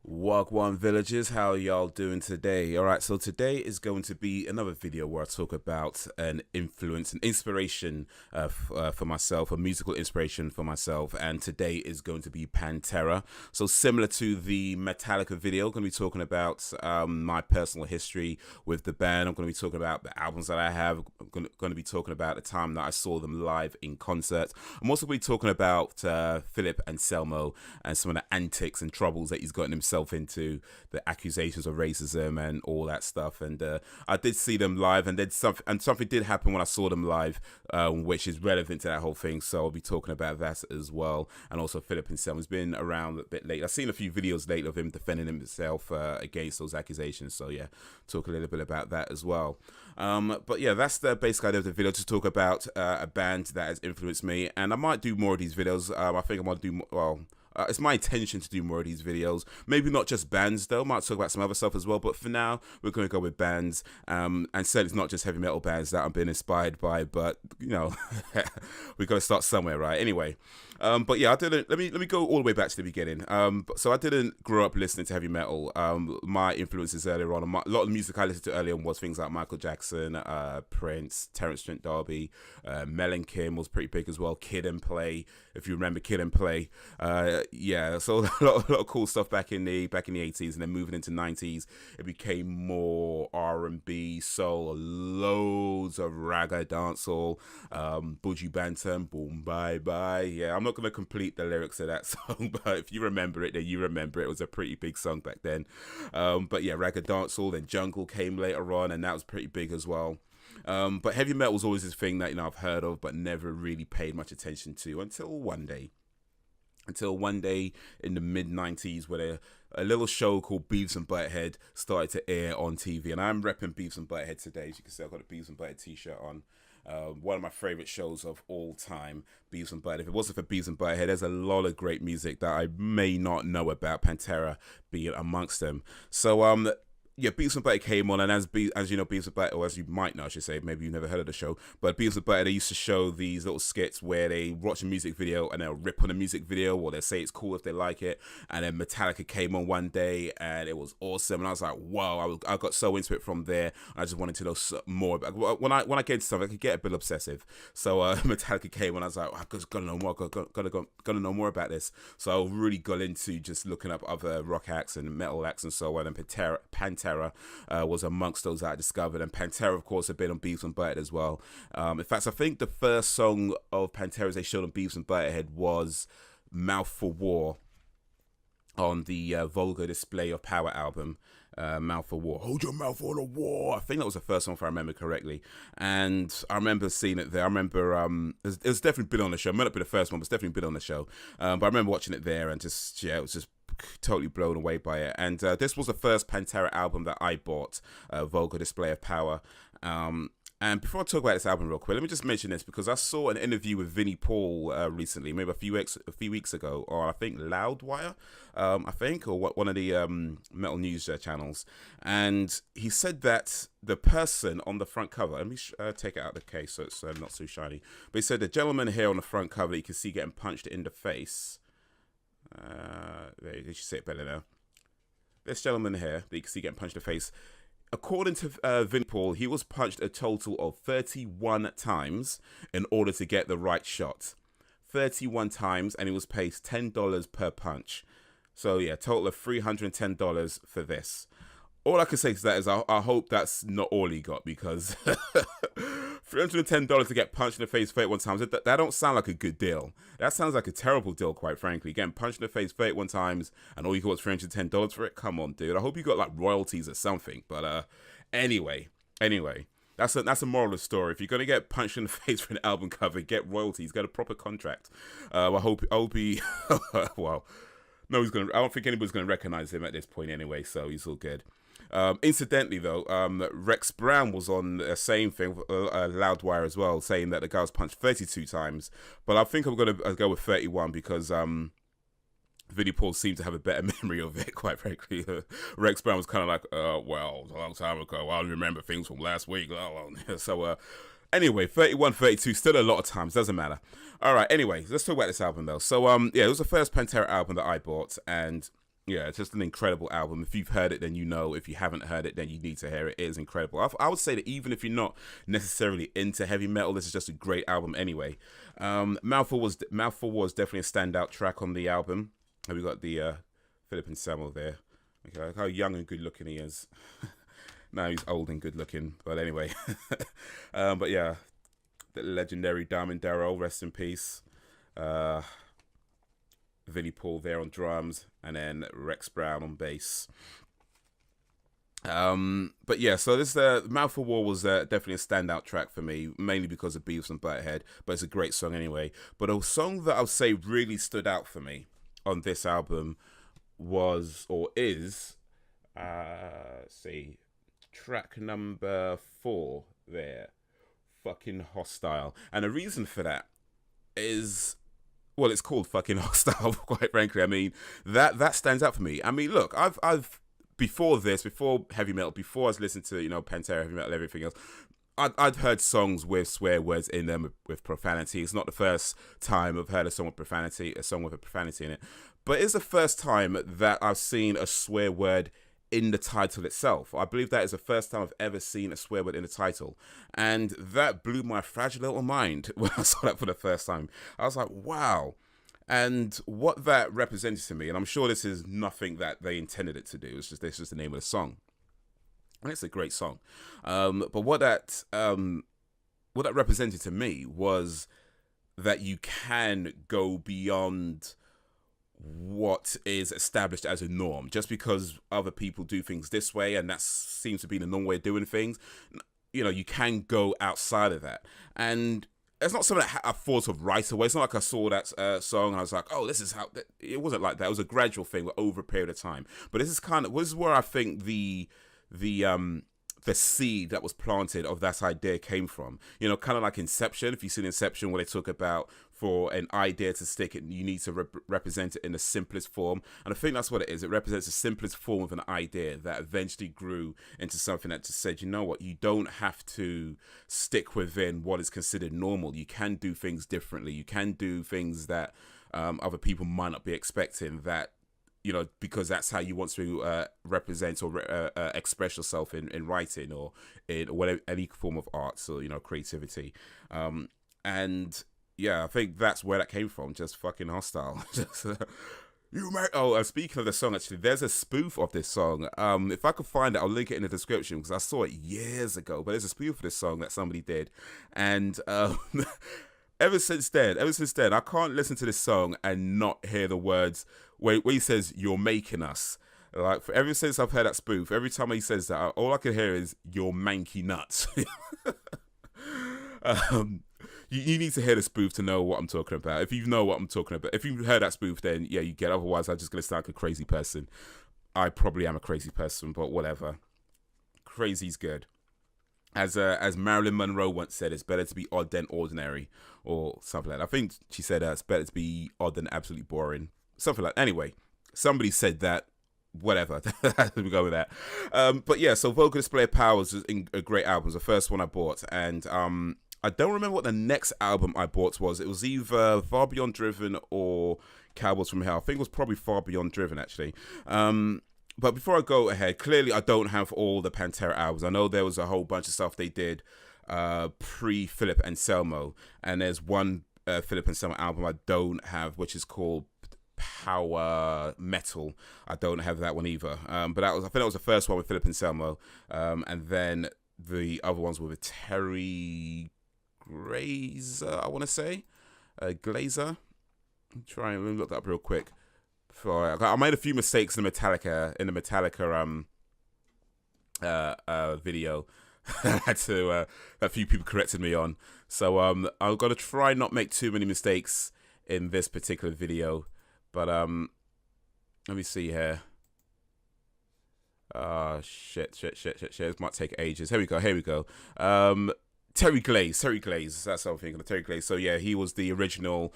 Wagwan villagers, how y'all doing today? All right, so today is going to be another video where I talk about an influence, an inspiration for myself, a musical inspiration for myself, and today is going to be Pantera. So similar to the Metallica video, I'm going to be talking about my personal history with the band. I'm going to be talking about the albums that I have. I'm going to be talking about the time that I saw them live in concert. I'm also going to be talking about Philip Anselmo and some of the antics and troubles that he's gotten himself into, the accusations of racism and all that stuff. And I did see them live, and something did happen when I saw them live, which is relevant to that whole thing. So I'll be talking about that as well. And also Philip himself has been around a bit late. I've seen a few videos late of him defending himself against those accusations. So yeah, talk a little bit about that as well. But yeah, that's the basic idea of the video, to talk about a band that has influenced me. And I might do more of these videos. I think I'm going to do more, well, it's my intention to do more of these videos. Maybe not just bands though. Might talk about some other stuff as well. But for now, we're going to go with bands. And certainly it's not just heavy metal bands that I'm being inspired by. But you know, we got to start somewhere, right? Anyway, but yeah, I didn't. Let me go all the way back to the beginning. So I didn't grow up listening to heavy metal. My influences earlier on, a lot of the music I listened to earlier on was things like Michael Jackson, Prince, Terrence Trent D'Arby, Mel and Kim was pretty big as well. Kid and Play, if you remember Kid and Play. Yeah, so a lot of cool stuff back in the 80s, and then moving into 90s, it became more R&B, soul, loads of ragga dancehall, Buju Banton, Boom Bye Bye. Yeah, I'm not gonna complete the lyrics of that song, but if you remember it, then you remember it. It was a pretty big song back then. But yeah, ragga dancehall. Then Jungle came later on, and that was pretty big as well. But heavy metal was always this thing that I've heard of, but never really paid much attention to until one day in the mid-90s, where a little show called Beavis and Butthead started to air on TV. And I'm repping Beavis and Butthead today. As you can see, I've got a Beavis and Butthead t-shirt on. One of my favorite shows of all time, Beavis and Butthead. If it wasn't for Beavis and Butthead, there's a lot of great music that I may not know about, Pantera being amongst them. So yeah, Beavis and Butthead came on, and as you know, Beavis and Butthead, or as you might know, I should say, maybe you've never heard of the show, but Beavis and Butthead, they used to show these little skits where they watch a music video and they'll rip on a music video, or they'll say it's cool if they like it. And then Metallica came on one day, and it was awesome, and I was like, wow, I got so into it from there. I just wanted to know more. When I get into something, I could get a bit obsessive. So Metallica came on, I was like, I just gotta know more, gotta know more about this. So I really got into just looking up other rock acts and metal acts and so on, and Pantera was amongst those that I discovered. And Pantera, of course, had been on Beavis and Butthead as well. In fact, I think the first song of Pantera's they showed on Beavis and Butthead was Mouth for War on the Vulgar Display of Power album. Mouth for War, hold your mouth for the war. I think that was the first one, if I remember correctly. And I remember seeing it there. I remember it was definitely been on the show. It might not be the first one, but it's definitely been on the show. But I remember watching it there, and just, yeah, it was just totally blown away by it. And this was the first Pantera album that I bought, Vulgar Display of Power. And before I talk about this album real quick, let me just mention this, because I saw an interview with Vinnie Paul recently, maybe a few weeks ago, or I think Loudwire, or one of the metal news channels. And he said that the person on the front cover, let me take it out of the case so it's not so shiny, but he said the gentleman here on the front cover that you can see getting punched in the face, there, you should say it better now. This gentleman here that you can see getting punched in the face, according to Vinnie Paul, he was punched a total of 31 times in order to get the right shot. 31 times, and he was paid $10 per punch. So yeah, total of $310 for this. All I can say to that is I hope that's not all he got, because $310 to get punched in the face 31 times, that don't sound like a good deal. That sounds like a terrible deal, quite frankly. Getting punched in the face 31 times and all you got was $310 for it? Come on, dude. I hope you got like royalties or something. But anyway, that's a moral of the story. If you're gonna get punched in the face for an album cover, get royalties, get a proper contract. I hope he well, no, I don't think anybody's gonna recognize him at this point anyway, so he's all good. Incidentally, though, Rex Brown was on the same thing, Loudwire as well, saying that the guy was punched 32 times. But I think I'm going to go with 31 because Vinnie Paul seemed to have a better memory of it, quite frankly. Rex Brown was kind of like, well, a long time ago. I don't remember things from last week. So, anyway, 31, 32, still a lot of times. Doesn't matter. All right, anyway, let's talk about this album, though. So, yeah, it was the first Pantera album that I bought, and Yeah, it's just an incredible album. If you've heard it, then you know. If you haven't heard it, then you need to hear it. It is incredible. I would say that even if you're not necessarily into heavy metal, this is just a great album anyway. Mouthful was definitely a standout track on the album. And we got the Philip Anselmo there. Okay, like how young and good looking he is. Now he's old and good looking, but anyway. But yeah, the legendary Diamond Darrell, rest in peace. Vinnie Paul there on drums, and then Rex Brown on bass. But yeah, so this Mouth for War was definitely a standout track for me, mainly because of Beavis and Butthead, but it's a great song anyway. But a song that I would say really stood out for me on this album was, or is, track number 4 there, Fucking Hostile. And the reason for that is, well, it's called Fucking Hostile, quite frankly. I mean, that stands out for me. I mean, look, I've before heavy metal, before I was listening to, Pantera, heavy metal, everything else, I'd heard songs with swear words in them, with profanity. It's not the first time I've heard a song with a profanity in it. But it's the first time that I've seen a swear word in the title itself. I believe that is the first time I've ever seen a swear word in the title. And that blew my fragile little mind when I saw that for the first time. I was like, wow. And what that represented to me, and I'm sure this is nothing that they intended it to do, this is just the name of the song. And it's a great song. But what that represented to me was that you can go beyond what is established as a norm. Just because other people do things this way, and that seems to be the normal way of doing things, you can go outside of that. And it's not something that I thought of right away. It's not like I saw that song and I was like, oh, this is how... It wasn't like that. It was a gradual thing over a period of time. But this is where I think the seed that was planted of that idea came from. Kind of like Inception. If you've seen Inception, where they talk about for an idea to stick, you need to represent it in the simplest form. And I think that's what it is. It represents the simplest form of an idea that eventually grew into something that just said, you know what, you don't have to stick within what is considered normal. You can do things differently. You can do things that other people might not be expecting, that because that's how you want to represent or express yourself in writing or in whatever, any form of arts or creativity. And yeah, I think that's where that came from. Just fucking hostile. Speaking of the song, actually, there's a spoof of this song. If I could find it, I'll link it in the description because I saw it years ago. But there's a spoof of this song that somebody did, and ever since then, I can't listen to this song and not hear the words where he says, "You're making us." Like, ever since I've heard that spoof, every time he says that, all I can hear is, "You're manky nuts." You need to hear the spoof to know what I'm talking about. If you know what I'm talking about, if you've heard that spoof, then yeah, you get. Otherwise, I'm just going to sound like a crazy person. I probably am a crazy person, but whatever. Crazy's good. As Marilyn Monroe once said, it's better to be odd than ordinary, or something like that. I think she said it's better to be odd than absolutely boring. Something like that. Anyway, somebody said that. Whatever. We go with that. But yeah, so Vocal Display of Powers is a great album. It was the first one I bought. And I don't remember what the next album I bought was. It was either Far Beyond Driven or Cowboys from Hell. I think it was probably Far Beyond Driven, actually. But before I go ahead, clearly I don't have all the Pantera albums. I know there was a whole bunch of stuff they did pre-Philip Anselmo. And there's one Philip Anselmo album I don't have, which is called Power Metal. I don't have that one either. But I think that was the first one with Philip Anselmo. And then the other ones were with Terry Glazer, I want to say. Glazer. I'm trying to look that up real quick. I made a few mistakes in the Metallica video. I had to a few people corrected me on. So I'm gonna try not make too many mistakes in this particular video. But let me see here. Shit. This might take ages. Here we go. Terry Glaze. That's what I'm thinking of, Terry Glaze. So yeah, he was the original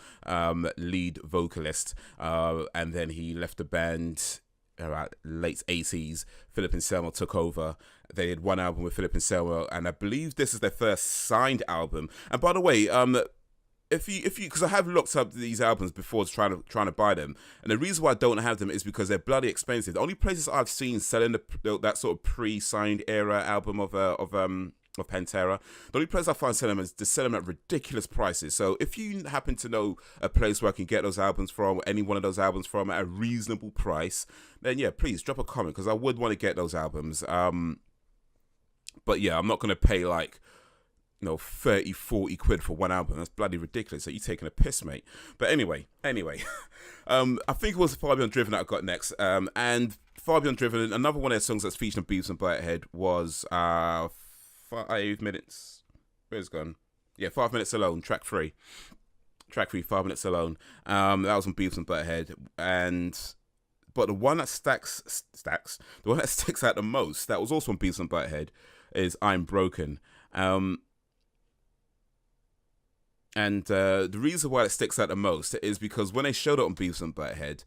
lead vocalist, and then he left the band around late 80s. Philip Anselmo took over. They did one album with Philip Anselmo, and I believe this is their first signed album. And by the way, if you because I have looked up these albums before trying to buy them, and the reason why I don't have them is because they're bloody expensive. The only places I've seen selling that sort of pre-signed era album of Pantera, the only place I find selling them is to sell them at ridiculous prices. So if you happen to know a place where I can get those albums from, any one of those albums from at a reasonable price, then yeah, please drop a comment because I would want to get those albums. But yeah, I'm not gonna pay like 30, 40 quid for one album. That's bloody ridiculous. So you're taking a piss, mate. But anyway, I think it was Far Beyond Driven that I got next. And Far Beyond Driven, another one of their songs that's featured on Beavis and Butthead was 5 minutes. Where's it gone? Yeah, 5 minutes alone. Track 3, 5 minutes alone. That was on Beavis and Butthead, but the one that the one that sticks out the most, that was also on Beavis and Butthead, is I'm Broken. And the reason why it sticks out the most is because when they showed it on Beavis and Butthead,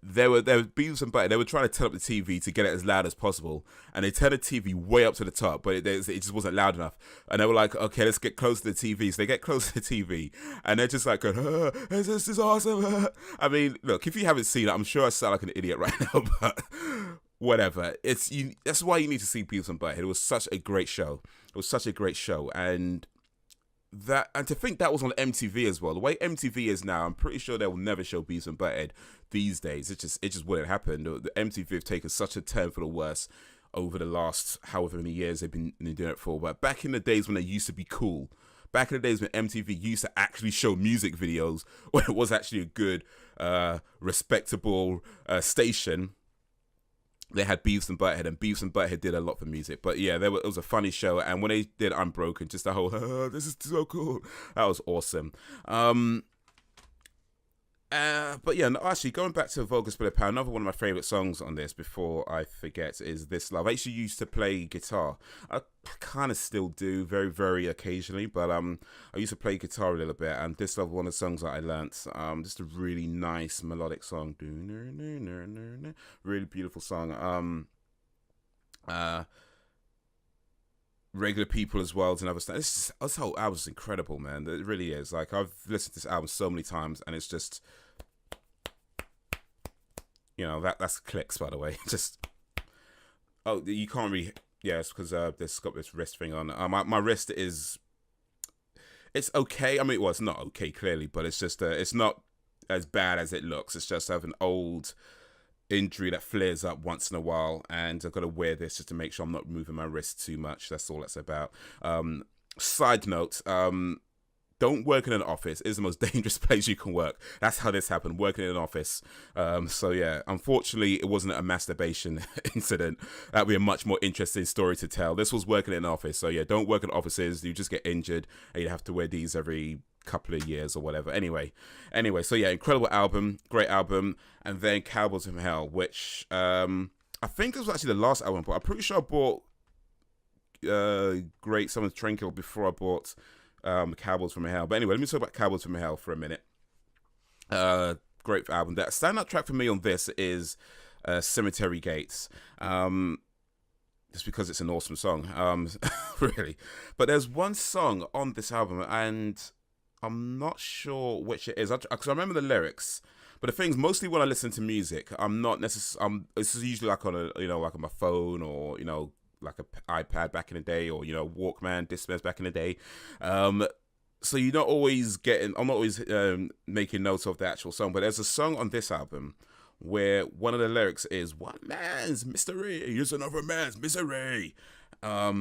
they were Beavis and Butthead. They were trying to turn up the TV to get it as loud as possible, and they turned the TV way up to the top, but it just wasn't loud enough. And they were like, "Okay, let's get close to the TV." So they get close to the TV, and they're just like, "This is awesome." I mean, look, if you haven't seen it, I'm sure I sound like an idiot right now, but whatever. That's why you need to see Beavis and Butthead. It was such a great show. And to think that was on MTV as well. The way MTV is now, I'm pretty sure they will never show Beavis and Butthead these days. It just wouldn't happen. The MTV have taken such a turn for the worse over the last however many years they've been doing it for. But back in the days when they used to be cool, back in the days when MTV used to actually show music videos, when it was actually a good, respectable station, they had Beavis and Butthead, and Beavis and Butthead did a lot for music. But yeah, it was a funny show, and when they did Unbroken, just the whole, this is so cool, that was awesome. But yeah, no, actually, going back to Vulgar Split Power, another one of my favourite songs on this, before I forget, is This Love. I actually used to play guitar. I kind of still do, very, very occasionally, but I used to play guitar a little bit, and This Love was one of the songs that I learnt. Just a really nice melodic song. Really beautiful song. Regular People as well as another stuff. This whole album's incredible, man. It really is. Like, I've listened to this album so many times, and it's just, that's clicks, by the way. Just, you can't really, yeah, it's because this got this wrist thing on. My wrist is, it's okay. I mean, well, it's not okay, clearly, but it's just, it's not as bad as it looks. It's just I have an old injury that flares up once in a while, and I've got to wear this just to make sure I'm not moving my wrist too much. That's all that's about. Side note, don't work in an office. It's the most dangerous place you can work. That's how this happened, working in an office. So yeah, unfortunately, it wasn't a masturbation incident. That'd be a much more interesting story to tell. This was working in an office. So yeah, don't work in offices. You just get injured, and you have to wear these every couple of years or whatever. Anyway, so yeah, incredible album, great album. And then Cowboys from Hell, which I think this was actually the last album, but I'm pretty sure I bought Great Summer Tranquil before I bought Cowboys from Hell. But anyway, let me talk about Cowboys from Hell for a minute. Great album. That standout track for me on this is Cemetery Gates. Just because it's an awesome song, really. But there's one song on this album, and I'm not sure which it is, because I remember the lyrics. But the thing is, mostly when I listen to music, I'm not necessarily. It's usually like on like on my phone, or like an iPad back in the day, or Walkman, Discmans back in the day. So you're not always getting. I'm not always making notes of the actual song. But there's a song on this album where one of the lyrics is "One man's mystery is another man's misery." I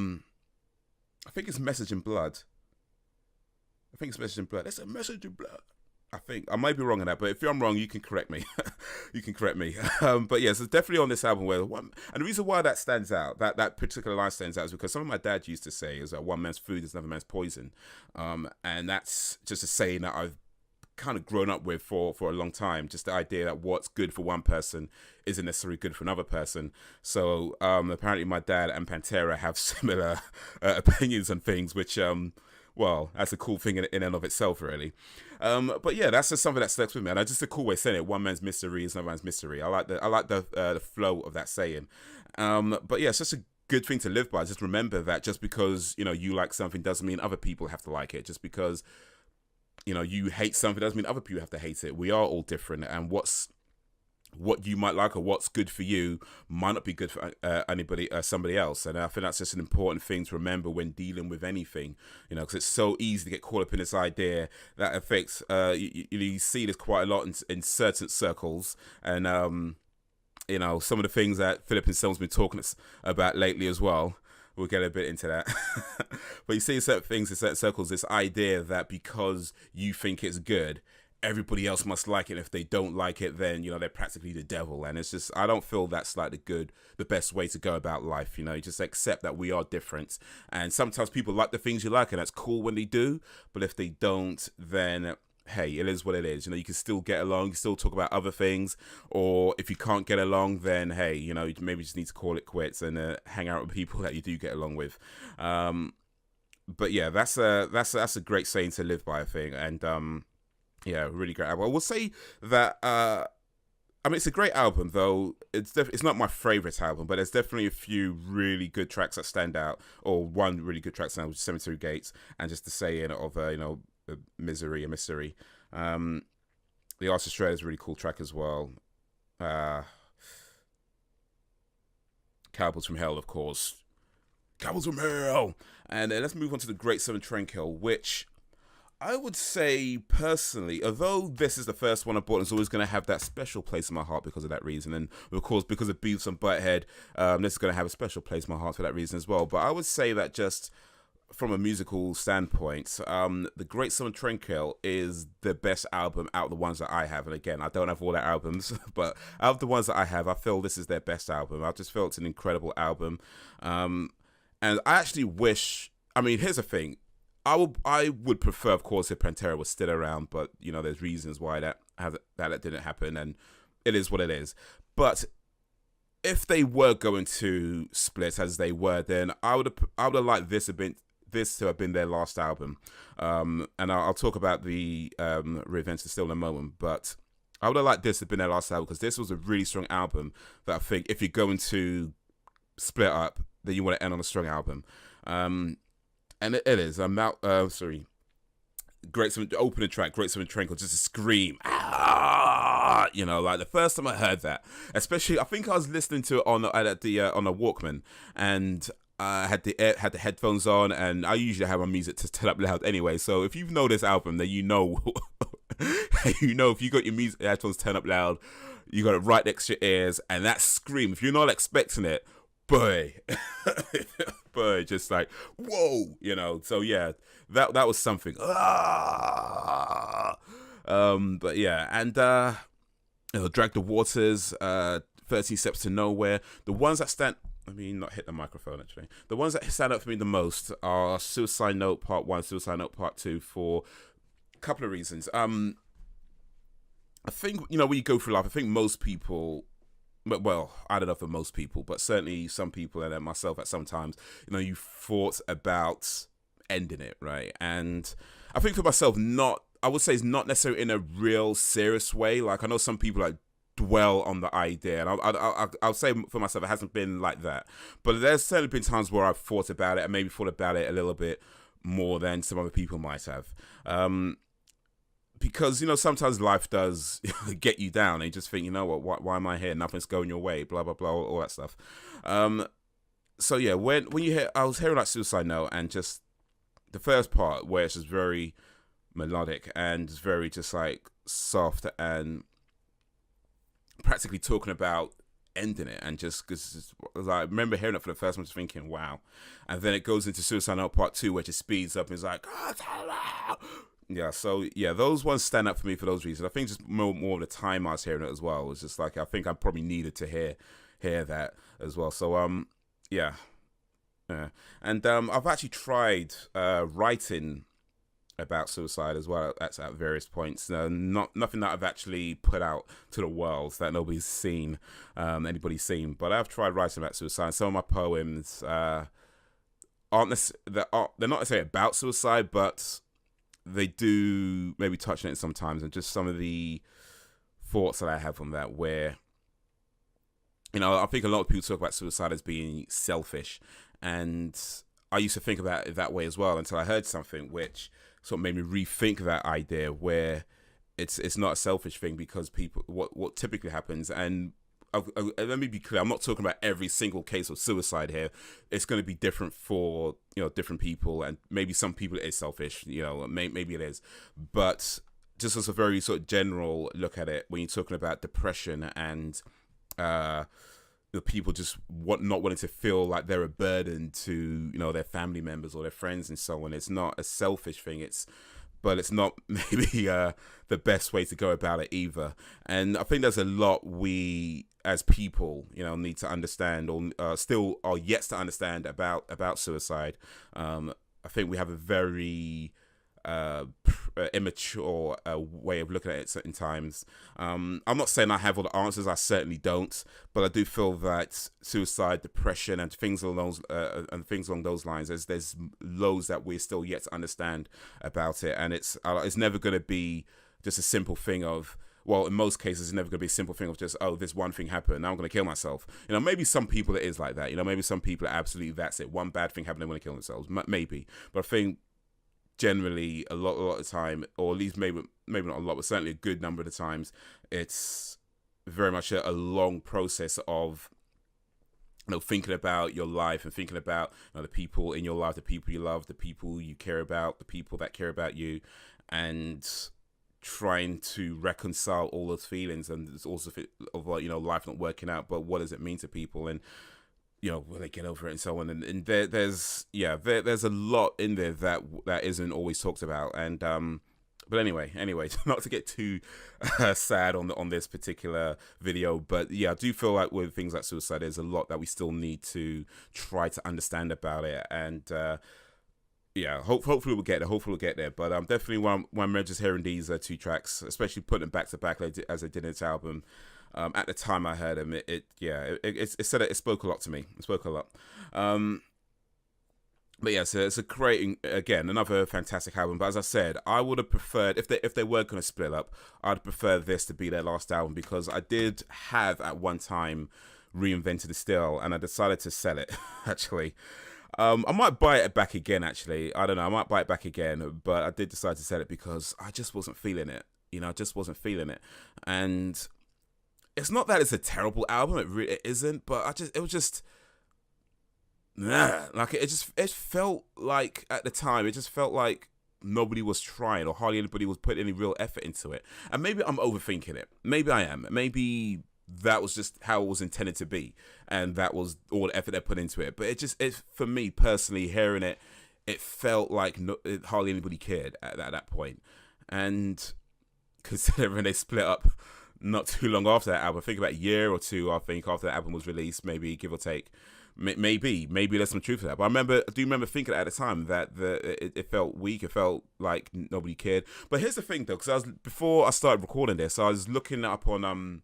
think it's Message in Blood. It's a message in blood. I think I might be wrong on that, but if I'm wrong, you can correct me. But yeah, so definitely on this album where and the reason why that stands out, that particular line stands out, is because something my dad used to say is that one man's food is another man's poison, and that's just a saying that I've kind of grown up with for a long time. Just the idea that what's good for one person isn't necessarily good for another person. So apparently my dad and Pantera have similar opinions on things, which well, that's a cool thing in and of itself, really. But yeah, that's just something that sticks with me, and just a cool way of saying it. One man's mystery is another man's mystery. I like the flow of that saying. But yeah, it's just a good thing to live by. Just remember that just because you like something doesn't mean other people have to like it. Just because you hate something doesn't mean other people have to hate it. We are all different, and what you might like or what's good for you might not be good for somebody else. And I think that's just an important thing to remember when dealing with anything, because it's so easy to get caught up in this idea that affects, you see this quite a lot in certain circles. And, some of the things that Philip himself's been talking about lately as well. We'll get a bit into that. But you see certain things in certain circles, this idea that because you think it's good, everybody else must like it. If they don't like it, then, they're practically the devil. And it's just, I don't feel that's like the best way to go about life. You just accept that we are different. And sometimes people like the things you like, and that's cool when they do. But if they don't, then hey, it is what it is. You can still get along, you can still talk about other things, or if you can't get along, then hey, you maybe just need to call it quits and hang out with people that you do get along with. But yeah, that's a great saying to live by, I think. And yeah, really great album. I will say that it's a great album, though it's not my favorite album, but there's definitely a few really good tracks that stand out, or one really good track stand out, which is Cemetery Gates, and just the saying of Misery. The Artist Shred is a really cool track as well. Cowboys from Hell, of course. Cowboys from Hell! And let's move on to the Great Southern Trendkill, which I would say personally, although this is the first one I bought, it's always going to have that special place in my heart because of that reason. And of course, because of Beavis and Butthead, this is going to have a special place in my heart for that reason as well. But I would say that just from a musical standpoint, the Great Southern Trendkill is the best album out of the ones that I have. And again, I don't have all their albums, but out of the ones that I have, I feel this is their best album. I just feel it's an incredible album. And I actually wish, here's the thing. I would prefer, of course, if Pantera was still around, but there's reasons why that didn't happen, and it is what it is. But if they were going to split as they were, then I would have liked this to have been their last album. And I'll talk about the Revenge still in a moment, but I would have liked this to have been their last album, because this was a really strong album that I think if you're going to split up, then you want to end on a strong album. And it is. Great Southern opening track, Great Southern Trendkill, just a scream. Like the first time I heard that, especially I think I was listening to it on a Walkman, and I had the headphones on, and I usually have my music to turn up loud anyway. So if you know this album, then if you got your music headphones turned up loud, you got it right next to your ears, and that scream, if you're not expecting it, boy, just like, whoa, so yeah, that was something. But yeah, and Drag the Waters, 13 Steps to Nowhere. The ones that stand, not hit the microphone actually. The ones that stand out for me the most are Suicide Note Part 1, Suicide Note Part 2, for a couple of reasons. I think, when you go through life, I think most people, well, I don't know for most people, but certainly some people, and myself at some times, you thought about ending it, right? And I think for myself, I would say it's not necessarily in a real serious way. Like, I know some people dwell on the idea, and I'll say for myself, it hasn't been like that. But there's certainly been times where I've thought about it, and maybe thought about it a little bit more than some other people might have. Because, sometimes life does get you down, and you just think, what, why am I here? Nothing's going your way, blah, blah, blah, all that stuff. So yeah, when I was hearing like Suicide Note, and just the first part where it's just very melodic and very just like soft, and practically talking about ending it, and just because I remember hearing it for the first time, just thinking, wow. And then it goes into Suicide Note Part 2, where it just speeds up, and it's like, yeah, so yeah, those ones stand up for me for those reasons. I think just more of the time I was hearing it as well was just like, I think I probably needed to hear that as well. So yeah. And I've actually tried writing about suicide as well at various points. Nothing that I've actually put out to the world that nobody's seen, anybody's seen. But I've tried writing about suicide. Some of my poems they're not necessarily about suicide, but they do maybe touch on it sometimes, and just some of the thoughts that I have on that, where, I think a lot of people talk about suicide as being selfish, and I used to think about it that way as well, until I heard something which sort of made me rethink that idea where it's not a selfish thing, because people, what typically happens, and let me be clear, I'm not talking about every single case of suicide here. It's going to be different for, different people, and maybe some people it is selfish, maybe it is, but just as a very sort of general look at it, when you're talking about depression and the people just not wanting to feel like they're a burden to their family members or their friends and so on, it's not a selfish thing. But it's not maybe the best way to go about it either. And I think there's a lot we as people, need to understand, or still are yet to understand about suicide. I think we have a very immature way of looking at it certain times. I'm not saying I have all the answers. I certainly don't, but I do feel that suicide, depression, and things along those lines, there's loads that we're still yet to understand about it, and it's never going to be just a simple thing of, well, in most cases, it's never going to be a simple thing of just, oh, this one thing happened, now I'm going to kill myself. Maybe some people it is like that. Maybe some people are absolutely, that's it. One bad thing happened, they want to kill themselves. Maybe. But I think generally a lot of the time, or at least maybe not a lot, but certainly a good number of the times, it's very much a long process of thinking about your life and thinking about the people in your life, the people you love, the people you care about, the people that care about you, and trying to reconcile all those feelings. And it's also of life not working out, but what does it mean to people, and will they get over it and so on. And there's a lot in there that isn't always talked about. And but anyway, not to get too sad on this particular video, but yeah, I do feel like with things like suicide, there's a lot that we still need to try to understand about it. And hopefully we'll get there. But definitely when I'm just hearing these two tracks, especially putting them back to back as I did in this album. At the time I heard them, it said it spoke a lot to me. It spoke a lot. But yeah, so it's a great, again, another fantastic album. But as I said, I would have preferred, if they were going to split up, I'd prefer this to be their last album, because I did have at one time Reinvented the Still, and I decided to sell it actually. I might buy it back again actually. I don't know. I might buy it back again, but I did decide to sell it because I just wasn't feeling it. I just wasn't feeling it, and it's not that it's a terrible album, it isn't, but it was just, like it felt like, at the time, it just felt like nobody was trying, or hardly anybody was putting any real effort into it. And maybe I'm overthinking it. Maybe I am. Maybe that was just how it was intended to be, and that was all the effort they put into it. But it for me personally, hearing it, it felt like hardly anybody cared at that point. And considering they split up not too long after that album, I think about a year or two, I think, after that album was released, maybe, give or take. Maybe there's some truth to that. But I do remember thinking at the time that it felt weak. It felt like nobody cared. But here's the thing, though, because before I started recording this, I was looking up on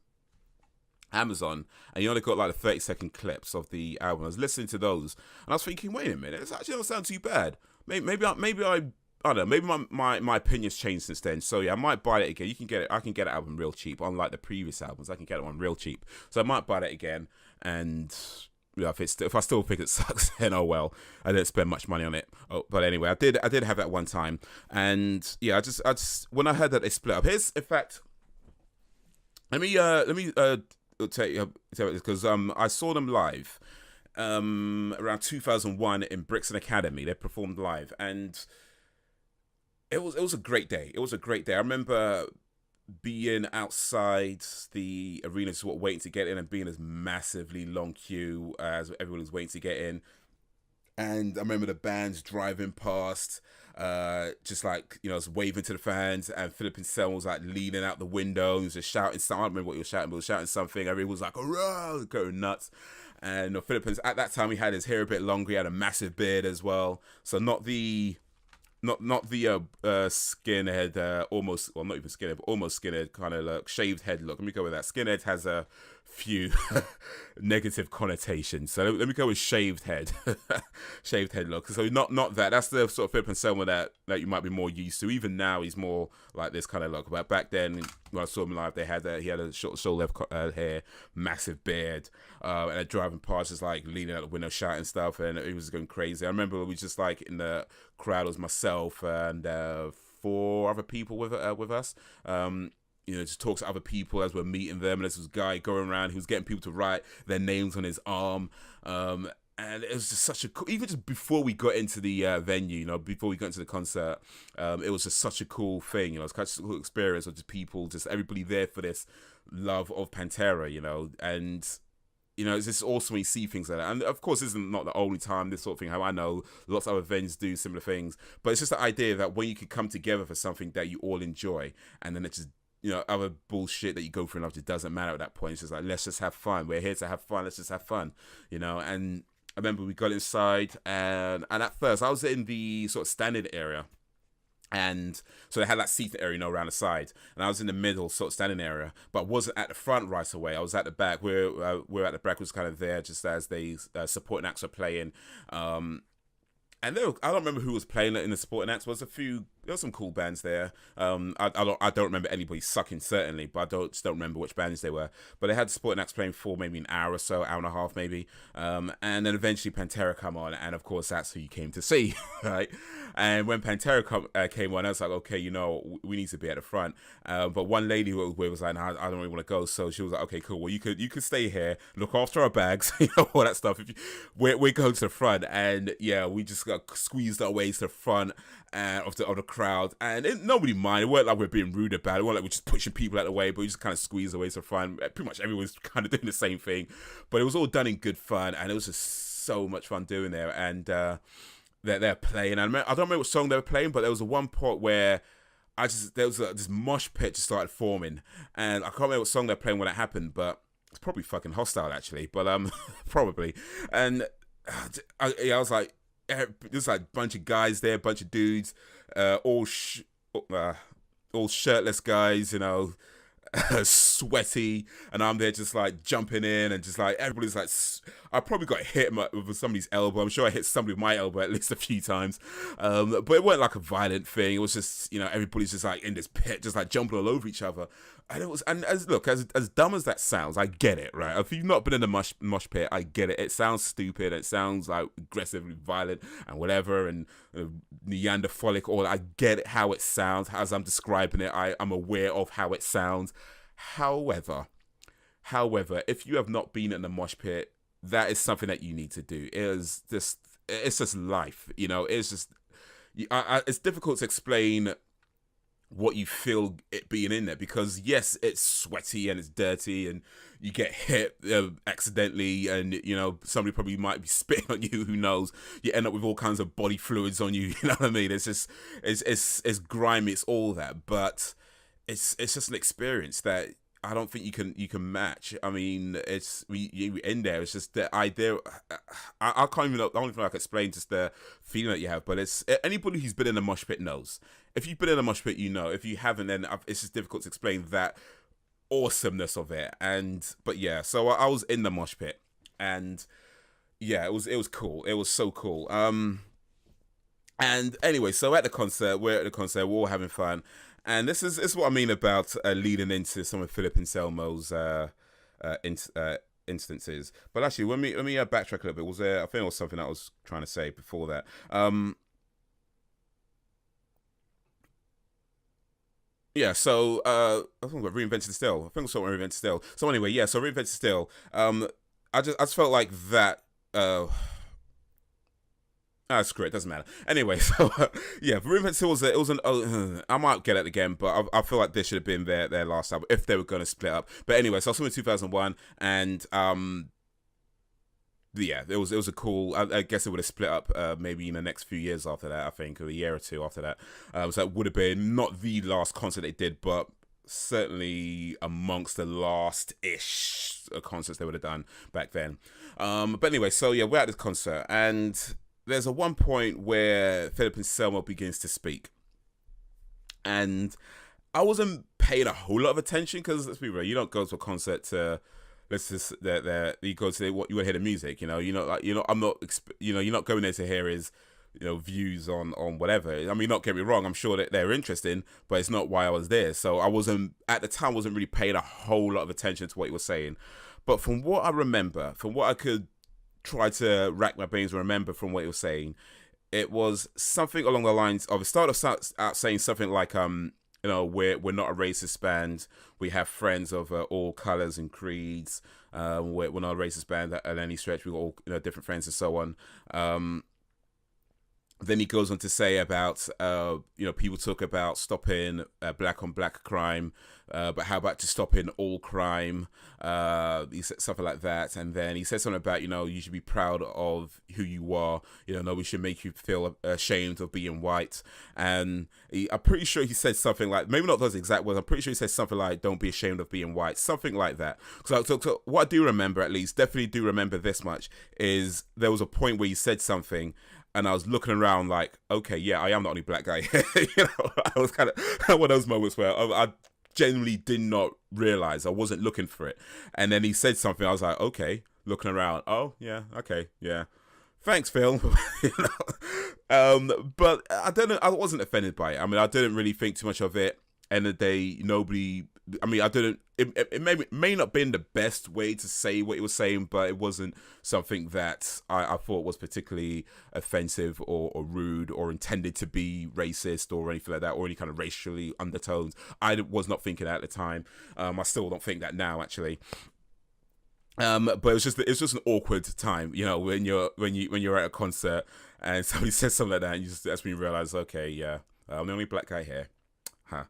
Amazon, and you only got like the 30-second clips of the album. I was listening to those, and I was thinking, wait a minute, it actually don't sound too bad. Maybe I don't know, maybe my opinion's changed since then. So yeah, I might buy it again. You can get it. I can get an album real cheap. Unlike the previous albums, I can get it one real cheap. So I might buy that again. And if I still think it sucks, then oh well. I didn't spend much money on it. Oh, but anyway, I did have that one time. And yeah, I just when I heard that they split up. Here's, in fact, let me tell you because I saw them live around 2001 in Brixton Academy. They performed live, and it was a great day. It was a great day. I remember being outside the arena, just waiting to get in, and being this massively long queue as everyone was waiting to get in. And I remember the bands driving past, just like, just waving to the fans, and Philip Anselmo was like leaning out the window, he was just shouting something. I don't remember what he was shouting, but he was shouting something. Everyone was like, hurrah, going nuts. And Philip, at that time, he had his hair a bit longer, he had a massive beard as well. So not the skinhead, almost, well, not even skinhead, but almost skinhead kind of look, shaved head look. Let me go with that. Skinhead has a few negative connotations. So let me go with shaved head, shaved head look. So not that. That's the sort of Philip Anselmo that you might be more used to. Even now, he's more like this kind of look. But back then, when I saw him live, he had a short left hair, massive beard, and a driving past, just like leaning out the window, shouting stuff, and he was going crazy. I remember we was just like in the crowd, it was myself and 4 other people with us. Just talks to other people as we're meeting them. And there's this guy going around who's getting people to write their names on his arm. And it was just such a cool, even just before we got into the venue, before we got into the concert, it was just such a cool thing. It's such a cool experience of just people, just everybody there for this love of Pantera, and it's just awesome when you see things like that. And of course, this is not the only time this sort of thing. How I know lots of other venues do similar things, but it's just the idea that when you can come together for something that you all enjoy, and then it just other bullshit that you go through in life just doesn't matter at that point. It's just like, let's just have fun. We're here to have fun. Let's just have fun, And I remember we got inside, and at first I was in the sort of standing area. And so they had that seating area, around the side. And I was in the middle, sort of standing area, but wasn't at the front right away. I was at the back. We're at the back, was kind of there just as they supporting acts were playing. And I don't remember who was playing in the supporting acts. There were some cool bands there. I don't remember anybody sucking, certainly, but I just don't remember which bands they were. But they had the supporting acts playing for maybe an hour or so, hour and a half maybe. And then eventually Pantera come on, and of course that's who you came to see, right? And when Pantera came on, I was like, okay, we need to be at the front. But one lady who was like, I don't really want to go, so she was like, okay, cool. Well, you could stay here, look after our bags, all that stuff. We're going to the front, and yeah, we just got squeezed our way to the front of the crowd, and nobody minded. It weren't like we're being rude about it. It weren't like we're just pushing people out of the way, but we just kind of squeezed away to the front. Pretty much everyone was kind of doing the same thing, but it was all done in good fun, and it was just so much fun doing there. And they're playing. I don't remember what song they were playing, but there was one part where there was this mosh pit just started forming, and I can't remember what song they're playing when it happened, but it's probably fucking Hostile actually, but probably. And I was like, there's like a bunch of guys there, a bunch of dudes, all shirtless guys, sweaty, and I'm there just like jumping in, and just like everybody's like, I probably got hit with somebody's elbow. I'm sure I hit somebody with my elbow at least a few times, but it wasn't like a violent thing. It was just everybody's just like in this pit, just like jumping all over each other. And as dumb as that sounds, I get it, right? If you've not been in the mosh pit, I get it. It sounds stupid. It sounds like aggressively violent and whatever, and Neanderthalic. All I get it, how it sounds as I'm describing it. I'm aware of how it sounds. However, if you have not been in the mosh pit, that is something that you need to do. It's just life, It's just it's difficult to explain what you feel it being in there, because yes, it's sweaty and it's dirty, and you get hit accidentally, and somebody probably might be spitting on you, who knows. You end up with all kinds of body fluids on you, you know what I mean? It's just it's grimy, it's all that, but it's just an experience that I don't think you can match. I mean, you in there. It's just the idea. I can't even know. The only thing I can explain just the feeling that you have. But it's anybody who's been in a mosh pit knows. If you've been in a mosh pit, you know. If you haven't, then it's just difficult to explain that awesomeness of it. But yeah, so I was in the mosh pit, and yeah, it was cool. It was so cool. And anyway, so we're at the concert. We're all having fun. And this is what I mean about leading into some of Philip Anselmo's instances. But actually, let me backtrack a little bit. I think it was something I was trying to say before that. Yeah, so I think we reinvented still. I think it's what reinvented still. So anyway, yeah, so reinvented still. I just felt like that. Screw it, doesn't matter. Anyway, so yeah, Reinvented Still I might get it again, but I feel like this should have been their last album if they were going to split up. But anyway, so I saw them in 2001, and yeah, it was a cool. I guess it would have split up maybe in the next few years after that. I think, or a year or two after that. So it would have been not the last concert they did, but certainly amongst the last-ish concerts they would have done back then. But anyway, so yeah, we're at this concert, and there's a one point where Philip Anselmo begins to speak, and I wasn't paying a whole lot of attention because, let's be real, you don't go to a concert to let's just that you go to what you want to hear the music. I'm not you're not going there to hear his views on whatever. I mean, not get me wrong, I'm sure that they're interesting, but it's not why I was there. So I wasn't at the time wasn't really paying a whole lot of attention to what he was saying. But from what I remember, from what I could try to rack my brains and remember from what he was saying, it was something along the lines of, it started out saying something like we're not a racist band. We have friends of all colors and creeds. We're not a racist band at any stretch. We've got all different friends and so on. Then he goes on to say about, people talk about stopping black on black crime, but how about just stopping all crime? He said something like that. And then he said something about, you should be proud of who you are. Nobody should make you feel ashamed of being white. And I'm pretty sure he said something like, maybe not those exact words, I'm pretty sure he said something like, don't be ashamed of being white, something like that. So what I do remember, at least, definitely do remember this much, is there was a point where he said something, and I was looking around like, okay, yeah, I am the only black guy. I was kind of one of those moments where I genuinely did not realize, I wasn't looking for it. And then he said something, I was like, okay, looking around. Oh, yeah, okay, yeah. Thanks, Phil. But I wasn't offended by it. I mean, I didn't really think too much of it. End of the day, it may not been the best way to say what he was saying, but it wasn't something that I thought was particularly offensive or rude or intended to be racist or anything like that, or any kind of racially undertones. I was not thinking that at the time. I still don't think that now, actually. But it's just an awkward time, when you're at a concert and somebody says something like that, and that's when you realize, okay, yeah, I'm the only black guy here. Huh.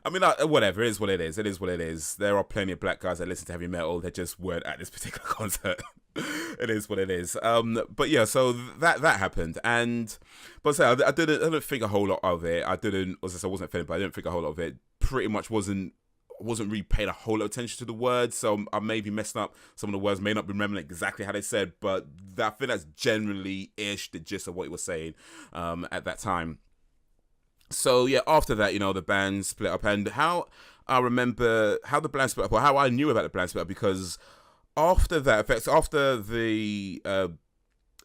I mean, whatever, it is what it is. It is what it is. There are plenty of black guys that listen to heavy metal that just weren't at this particular concert. It is what it is. But yeah, so that happened, but I didn't think a whole lot of it. I wasn't offended, but I didn't think a whole lot of it. Pretty much wasn't really paying a whole lot of attention to the words, so I may be messing up some of the words, may not be remembering exactly how they said, but I think that's generally the gist of what he was saying at that time. So yeah, after that, the band split up, and how I remember how the band split up, or how I knew about the band split up, because after that, after the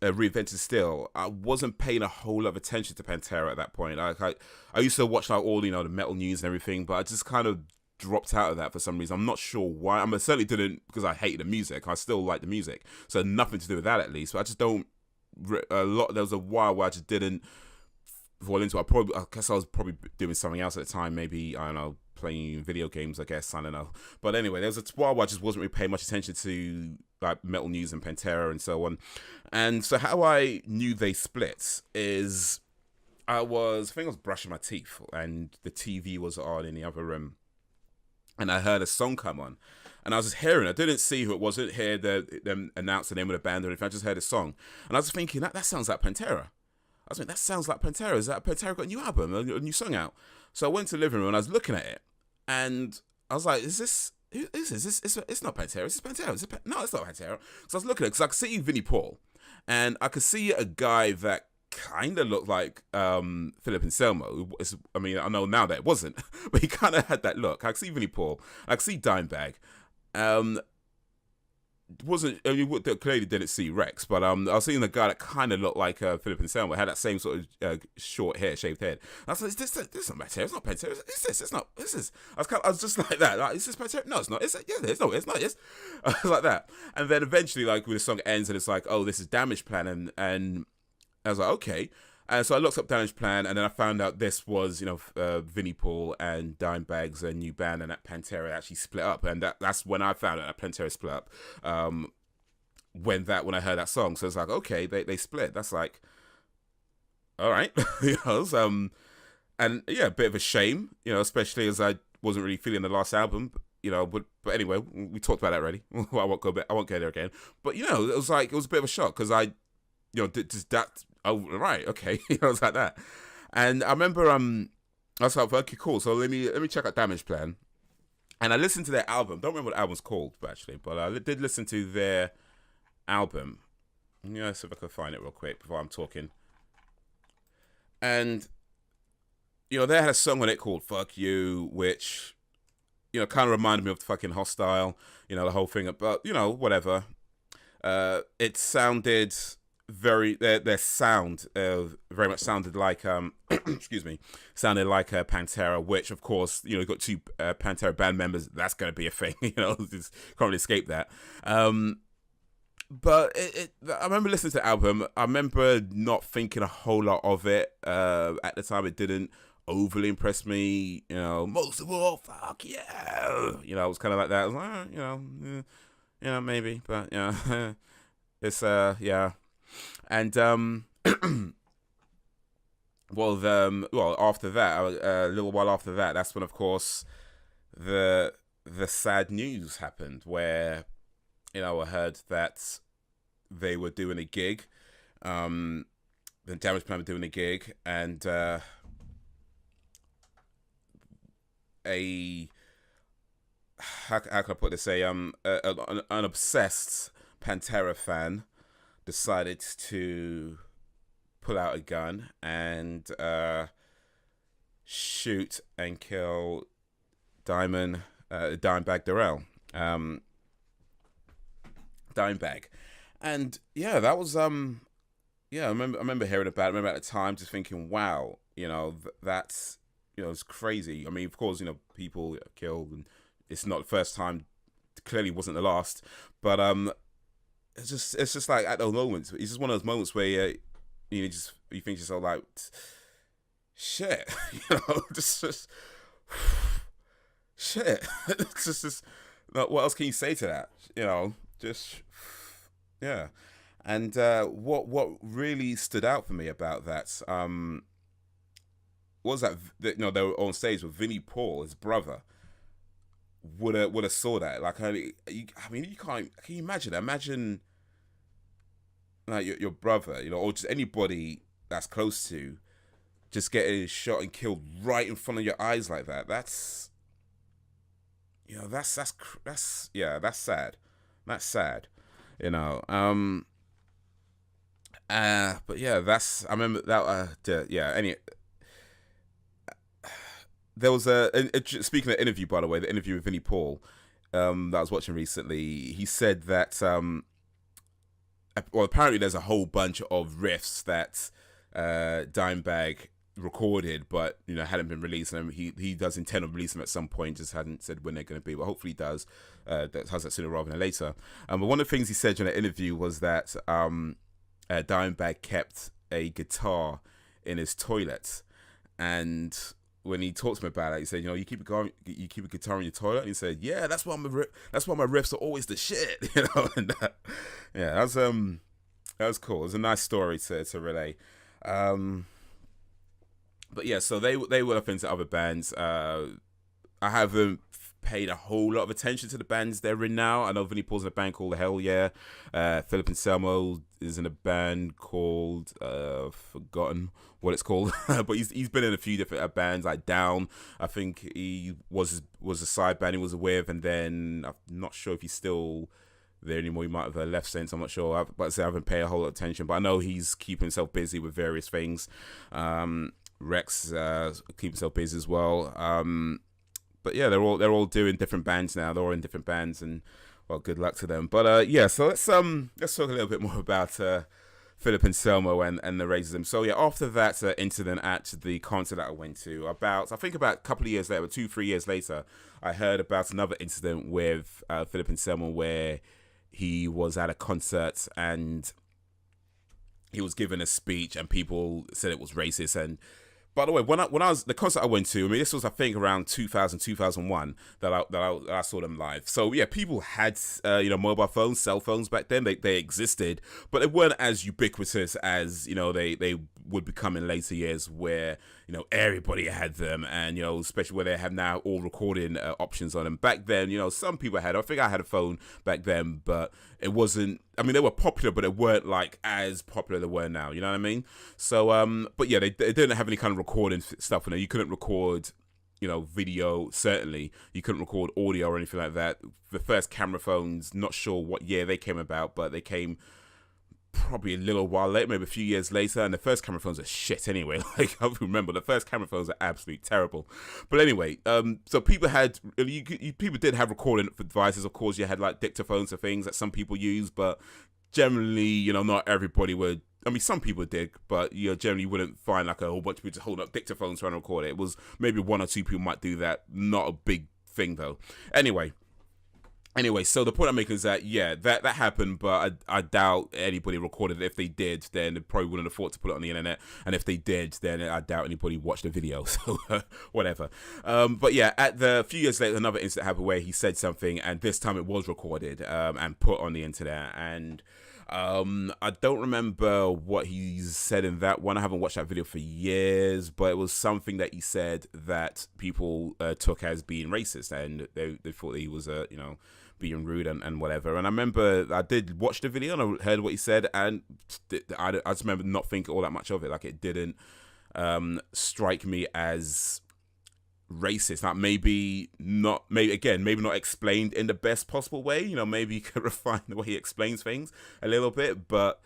Reinvented Still, I wasn't paying a whole lot of attention to Pantera at that point. I used to watch all the metal news and everything, but I just kind of dropped out of that for some reason. I'm not sure why. I certainly didn't because I hated the music. I still like the music, so nothing to do with that at least. But I just don't. There was a while where I just didn't fall into it. I guess I was probably doing something else at the time. Maybe, I don't know, playing video games, I guess. I don't know. But anyway, there was a while where I just wasn't really paying much attention to like metal news and Pantera and so on. And so how I knew they split is I think I was brushing my teeth and the TV was on in the other room. And I heard a song come on. And I was just hearing it. I didn't see who it was. I didn't hear them announce the name of the band or anything. I just heard a song. And I was thinking, that sounds like Pantera. I was like, that sounds like Pantera. Is that Pantera got a new album, a new song out? So I went to the living room and I was looking at it. And I was like, is this? It's not Pantera. Is this Pantera? No, it's not Pantera. So I was looking at it because I could see Vinnie Paul. And I could see a guy that kind of looked like Philip Anselmo. I mean, I know now that it wasn't, but he kind of had that look. I could see Vinnie Paul. I could see Dimebag. Clearly didn't see Rex, but I was seeing a guy that kind of looked like Philip Anselmo, had that same sort of short hair, shaved head. I was like, this is not Pantera. It's not Pantera. It's not. This is. I was just like that. Like, is this Pantera? No, it's not. It's yeah, it's no, it's not. Yes, I was like that. And then eventually, like, when the song ends, and it's like, oh, this is Damage Plan, and I was like, okay. And so I looked up Damage Plan, and then I found out this was, Vinnie Paul and Dimebag's a new band, and that Pantera actually split up. And that's when I found out that Pantera split up. When I heard that song, so it's like, okay, they split. That's like, all right, and yeah, a bit of a shame, especially as I wasn't really feeling the last album, but anyway, we talked about that already. I won't go there again. But it was a bit of a shock because I just that. Oh, right, okay. I was like that. And I remember I was like, okay, cool. So let me check out Damage Plan. And I listened to their album. Don't remember what the album's called, actually, but I did listen to their album. Yeah, see if I can find it real quick before I'm talking. And they had a song on it called Fuck You, which kind of reminded me of the fucking Hostile, the whole thing. But whatever. It sounded their sound very much sounded like excuse me, sounded like Pantera, which of course you've got two Pantera band members. That's gonna be a thing, just can't really escape that. But I remember listening to the album. I remember not thinking a whole lot of it at the time. It didn't overly impress me, most of all, fuck yeah, it was kind of like that. I was like, maybe, but it's yeah. And well, after that, a little while after that, that's when, of course, the sad news happened, where I heard that they were doing a gig, the Damage Plan were doing a gig, and how can I put this? An obsessed Pantera fan decided to pull out a gun and shoot and kill Dimebag Darrell. Dimebag. And yeah, that was I remember hearing about it. I remember at the time just thinking, wow, that's it's crazy. I mean, of course, people get killed, and it's not the first time. Clearly, wasn't the last. But it's just like at those moments. It's just one of those moments where you think to yourself like, shit, just shit. It's just what else can you say to that? Just yeah. And what really stood out for me about that was that they were on stage with Vinnie Paul, his brother. Would have saw that. Like, you can't. Can you imagine? Imagine like your brother, or just anybody that's close to, just getting shot and killed right in front of your eyes like that. That's that's sad. That's sad. But yeah, I remember that. There was speaking of interview, by the way, the interview with Vinnie Paul that I was watching recently. He said that apparently there's a whole bunch of riffs that Dimebag recorded, but hadn't been released, and he does intend on releasing them at some point. Just hadn't said when they're going to be, but hopefully he does. Does that sooner rather than later. But one of the things he said during the interview was that Dimebag kept a guitar in his toilet, and when he talked to me about it, he said, you keep a guitar in your toilet. And he said, yeah, that's why my riffs are always the shit, And yeah, that was cool. It was a nice story to relay. But yeah, so they were up into other bands. I haven't paid a whole lot of attention to the bands they're in now. I know Vinnie Paul's in a band called Hell Yeah. Philip Anselmo is in a band called forgotten what it's called, but he's been in a few different bands like Down. I think he was a side band he was with, and then I'm not sure if he's still there anymore. He might have left since. I'm not sure. But I haven't paid a whole lot of attention. But I know he's keeping himself busy with various things. Rex keep himself busy as well. But yeah, they're all doing different bands now. They're all in different bands, and well, good luck to them. But yeah, so let's talk a little bit more about Philip Anselmo and the racism. So yeah, after that incident at the concert that I went to, I think about a couple of years later, 2-3 years later, I heard about another incident with Philip Anselmo where he was at a concert and he was giving a speech and people said it was racist. And by the way, when I was the concert I went to, I mean, this was I think around 2000, 2001 that I saw them live. So yeah, people had mobile phones, cell phones back then. They existed, but they weren't as ubiquitous as they would become in later years, where everybody had them, and especially where they have now all recording options on them. Back then, some people had. I think I had a phone back then, but it wasn't. I mean, they were popular, but they weren't like as popular they were now. You know what I mean? So, but yeah, they didn't have any kind of recording stuff. You couldn't record, video. Certainly, you couldn't record audio or anything like that. The first camera phones, not sure what year they came about, but they came probably a little while later, maybe a few years later, and the first camera phones are shit anyway. Like, I remember the first camera phones are absolutely terrible. But anyway, so people had, people did have recording devices. Of course, you had like dictaphones or things that some people use, but generally, you know, not everybody would. I mean, some people did, but you know, generally you wouldn't find like a whole bunch of people just holding up dictaphones trying to record it. It was maybe one or two people might do that. Not a big thing though. Anyway, so the point I'm making is that, yeah, that happened, but I doubt anybody recorded it. If they did, then they probably wouldn't afford to put it on the internet. And if they did, then I doubt anybody watched the video. So, whatever. But yeah, a few years later, another incident happened where he said something, and this time it was recorded and put on the internet. And I don't remember what he said in that one. I haven't watched that video for years, but it was something that he said that people took as being racist, and they thought that he was, being rude and whatever. And I remember I did watch the video and I heard what he said, and I just remember not thinking all that much of it. Like, it didn't strike me as racist. Like, maybe not explained in the best possible way. You know, maybe you could refine the way he explains things a little bit, but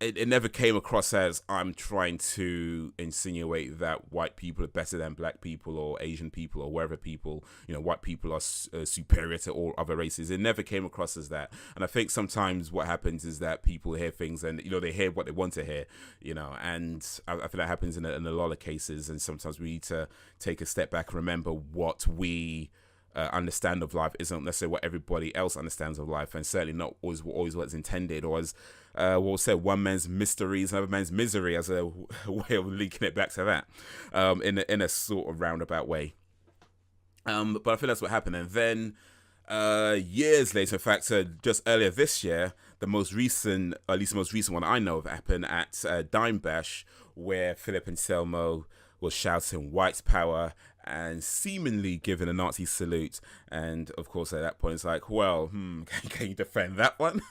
it never came across as I'm trying to insinuate that white people are better than black people or Asian people or wherever people, you know, white people are superior to all other races. It never came across as that. And I think sometimes what happens is that people hear things and, you know, they hear what they want to hear, you know, and I think that happens in a lot of cases. And sometimes we need to take a step back and remember what we understand of life isn't necessarily what everybody else understands of life, and certainly not always what's intended, or as we'll say, one man's mystery is another man's misery, as a way of linking it back to that, in a sort of roundabout way. But I think that's what happened. And then years later, in fact, just earlier this year, the most recent one I know of happened at Dime Bash, where Philip Anselmo was shouting white power and seemingly giving a Nazi salute. And of course, at that point, it's like, well, can you defend that one?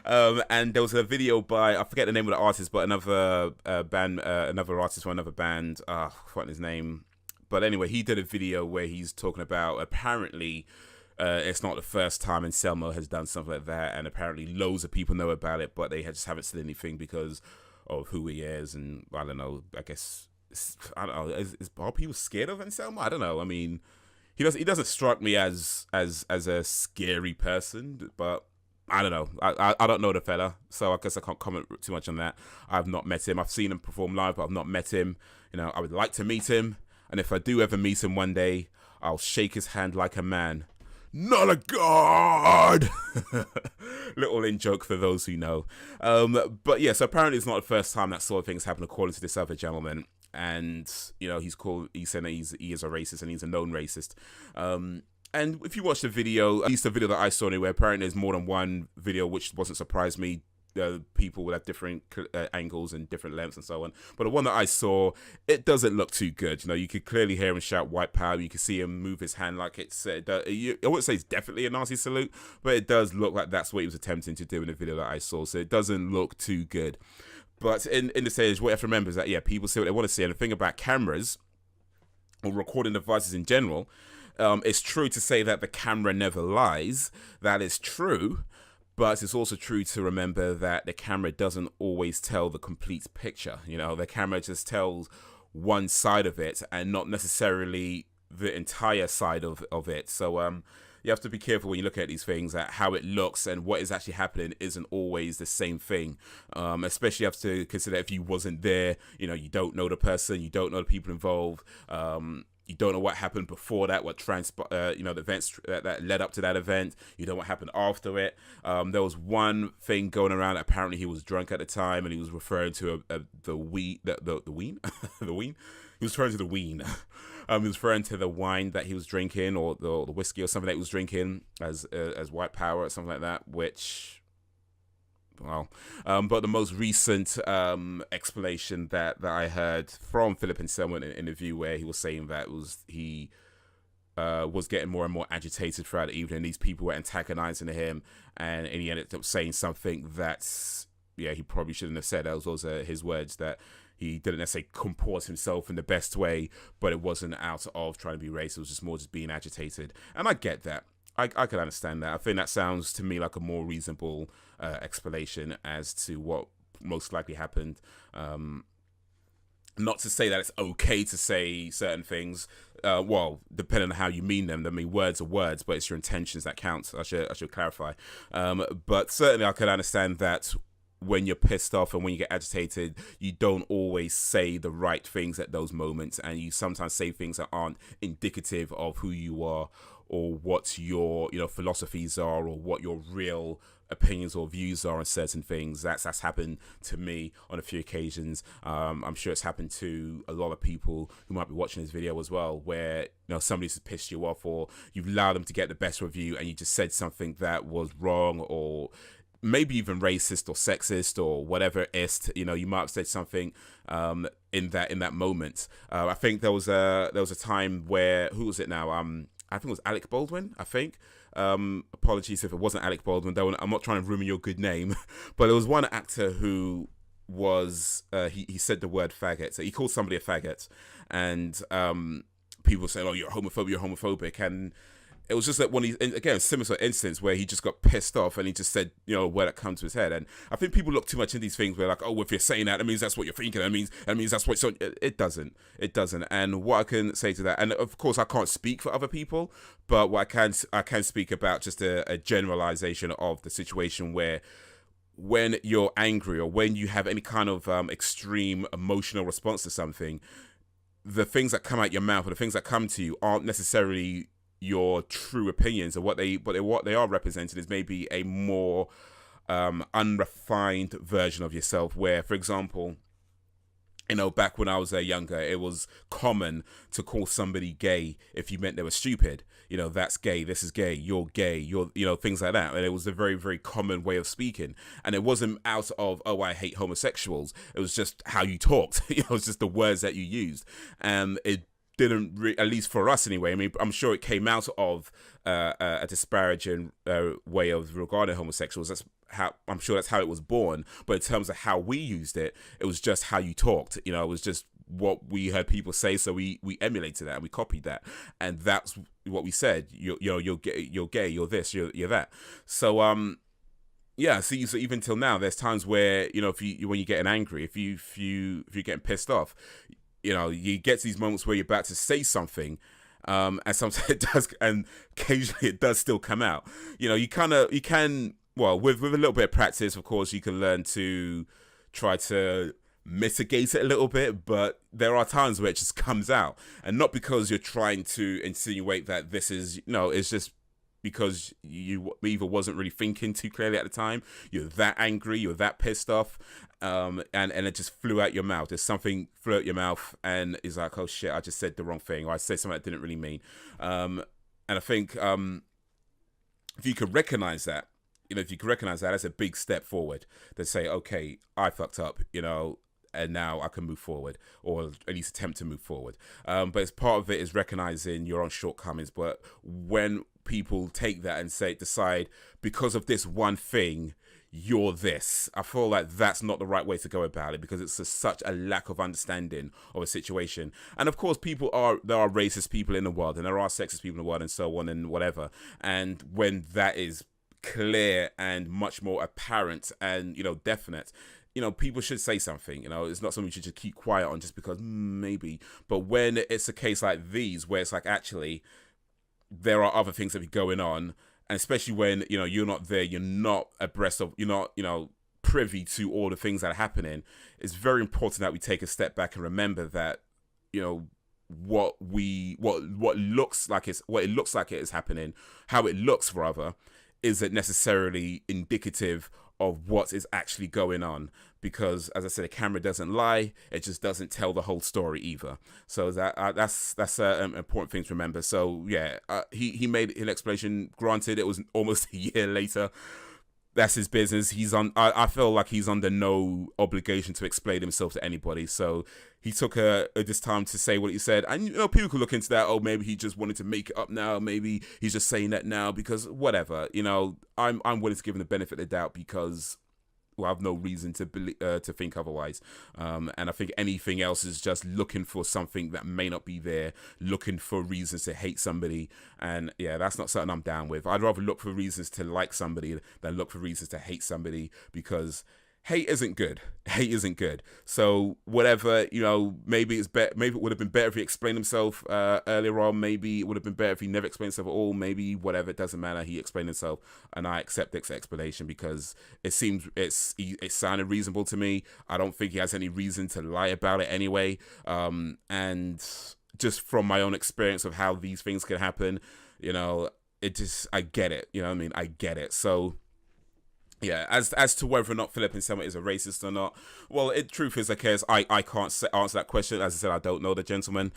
And there was a video by, I forget the name of the artist, but another artist from another band, I've forgotten his name. But anyway, he did a video where he's talking about, apparently, it's not the first time Anselmo has done something like that, and apparently loads of people know about it, but they just haven't said anything because of who he is, and I don't know, I guess, I don't know, are people scared of Anselmo? I don't know. I mean, he doesn't strike me as a scary person, but I don't know. I don't know the fella, so I guess I can't comment too much on that. I've not met him. I've seen him perform live, but I've not met him. You know, I would like to meet him, and if I do ever meet him one day, I'll shake his hand like a man, not a god. Little in joke for those who know. But yeah, so apparently it's not the first time that sort of thing's happened, according to this other gentleman. And, you know, he's saying that he is a racist, and he's a known racist. And if you watch the video, at least the video that I saw anyway, apparently there's more than one video, which wasn't surprise me. People will have different angles and different lengths and so on. But the one that I saw, it doesn't look too good. You know, you could clearly hear him shout white power. You can see him move his hand like it's, I wouldn't say it's definitely a Nazi salute, but it does look like that's what he was attempting to do in the video that I saw. So it doesn't look too good. But in the stage, what you have to remember is that, yeah, people see what they want to see. And the thing about cameras or recording devices in general, it's true to say that the camera never lies. That is true. But it's also true to remember that the camera doesn't always tell the complete picture. You know, the camera just tells one side of it and not necessarily the entire side of it. So you have to be careful when you look at these things, that how it looks and what is actually happening isn't always the same thing. Especially you have to consider if you wasn't there, you know, you don't know the person, you don't know the people involved. You don't know what happened before that, the events that led up to that event. You know what happened after it. There was one thing going around. Apparently, he was drunk at the time, and he was referring to the ween. The ween. He was referring to the ween. He was referring to the wine that he was drinking, or the whiskey or something that he was drinking as white power or something like that. Which, well, but the most recent explanation that I heard from Philip Anselmo in an interview, where he was saying that he was getting more and more agitated throughout the evening. These people were antagonizing him, and he ended up saying something that, yeah, he probably shouldn't have said. Those were his words, that he didn't necessarily comport himself in the best way, but it wasn't out of trying to be racist. It was just more just being agitated. And I get that. I can understand that. I think that sounds to me like a more reasonable explanation as to what most likely happened. Not to say that it's okay to say certain things. Well, depending on how you mean them. I mean, words are words, but it's your intentions that count. I should clarify. But certainly, I can understand that when you're pissed off and when you get agitated, you don't always say the right things at those moments, and you sometimes say things that aren't indicative of who you are or what your philosophies are or what your real opinions or views are on certain things. That's happened to me on a few occasions. I'm sure it's happened to a lot of people who might be watching this video as well, where somebody's pissed you off or you've allowed them to get the best of you and you just said something that was wrong or maybe even racist or sexist or whatever it is. You might have said something in that moment. I think there was a time where, who was it now? I think it was Alec Baldwin. I think. Apologies if it wasn't Alec Baldwin. I'm not trying to ruin your good name, but there was one actor who was he said the word faggot. So he called somebody a faggot, and people saying, "Oh, you're homophobic," and it was just that when again, similar sort of instance where he just got pissed off and he just said, a word that comes to his head. And I think people look too much into these things where like, oh, if you're saying that, it means that's what you're thinking. That means that's what. So it doesn't. And what I can say to that, and of course I can't speak for other people, but what I can speak about just a generalization of the situation where when you're angry or when you have any kind of extreme emotional response to something, the things that come out your mouth or the things that come to you aren't necessarily your true opinions, or what they are represented is maybe a more unrefined version of yourself. Where, for example, back when I was younger, it was common to call somebody gay if you meant they were stupid. That's gay, this is gay, you're gay, you're, things like that. And it was a very, very common way of speaking. And it wasn't out of, oh, I hate homosexuals. It was just how you talked. It was just the words that you used. And it didn't at least for us anyway. I mean, I'm sure it came out of a disparaging way of regarding homosexuals. I'm sure that's how it was born. But in terms of how we used it, it was just how you talked. It was just what we heard people say, so we emulated that and we copied that, and that's what we said. You're gay, you're this, you're that. So yeah. So even till now, there's times where when you're getting angry, if you're getting pissed off, you get to these moments where you're about to say something, and sometimes it does, and occasionally it does still come out. You can, well, with a little bit of practice, of course, you can learn to try to mitigate it a little bit, but there are times where it just comes out, and not because you're trying to insinuate that this is, it's just because you either wasn't really thinking too clearly at the time, you're that angry, you're that pissed off, and it just flew out your mouth. There's something flew out your mouth, and it's like, oh shit, I just said the wrong thing, or I said something I didn't really mean. And I think if you could recognize that, that's a big step forward. To say, okay, I fucked up, and now I can move forward, or at least attempt to move forward. But as part of it is recognizing your own shortcomings. But when people take that and decide because of this one thing, you're this, I feel like that's not the right way to go about it, because it's such a lack of understanding of a situation. And of course, there are racist people in the world, and there are sexist people in the world, and so on and whatever. And when that is clear and much more apparent and definite, people should say something. It's not something you should just keep quiet on just because maybe. But when it's a case like these, where it's like, actually, there are other things that be going on, and especially when you're not there, you're not abreast of, you're not privy to all the things that are happening, it's very important that we take a step back and remember that what it looks like it is happening, how it looks rather, isn't necessarily indicative of what is actually going on, because as I said, a camera doesn't lie, it just doesn't tell the whole story either. So that's an important thing to remember. So yeah, he made an explanation. Granted, it was almost a year later. That's his business. I feel like he's under no obligation to explain himself to anybody. So he took this time to say what he said. And people could look into that. Oh, maybe he just wanted to make it up now. Maybe he's just saying that now because whatever. I'm willing to give him the benefit of the doubt, because well, I have no reason to believe, to think otherwise. And I think anything else is just looking for something that may not be there, looking for reasons to hate somebody. And yeah, that's not something I'm down with. I'd rather look for reasons to like somebody than look for reasons to hate somebody, because hate isn't good. Hate isn't good. So whatever, maybe it's better. Maybe it would have been better if he explained himself earlier on. Maybe it would have been better if he never explained himself at all. Maybe whatever, it doesn't matter. He explained himself, and I accept this explanation because it seems it sounded reasonable to me. I don't think he has any reason to lie about it anyway. And just from my own experience of how these things can happen, I get it. You know what I mean? I get it. So. Yeah, as to whether or not Philip Anselmo is a racist or not, well, truth is, I can't answer that question. As I said, I don't know the gentleman.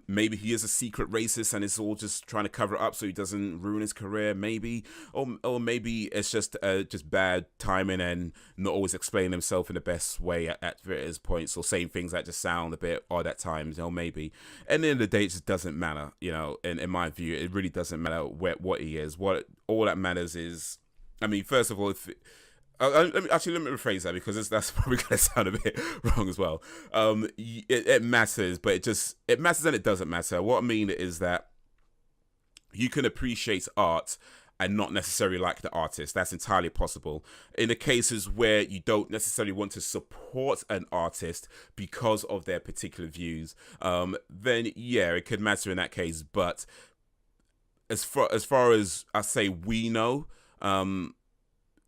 Maybe he is a secret racist and it's all just trying to cover it up so he doesn't ruin his career. Maybe, or maybe it's just bad timing and not always explaining himself in the best way at various points, or saying things that just sound a bit odd at times. Maybe. At the end of the day, it just doesn't matter. In my view, it really doesn't matter what he is. All that matters is. I mean, first of all, let me rephrase that, because that's probably going to sound a bit wrong as well. It matters, but it matters and it doesn't matter. What I mean is that you can appreciate art and not necessarily like the artist. That's entirely possible. In the cases where you don't necessarily want to support an artist because of their particular views, then yeah, it could matter in that case. But as far as I say, we know.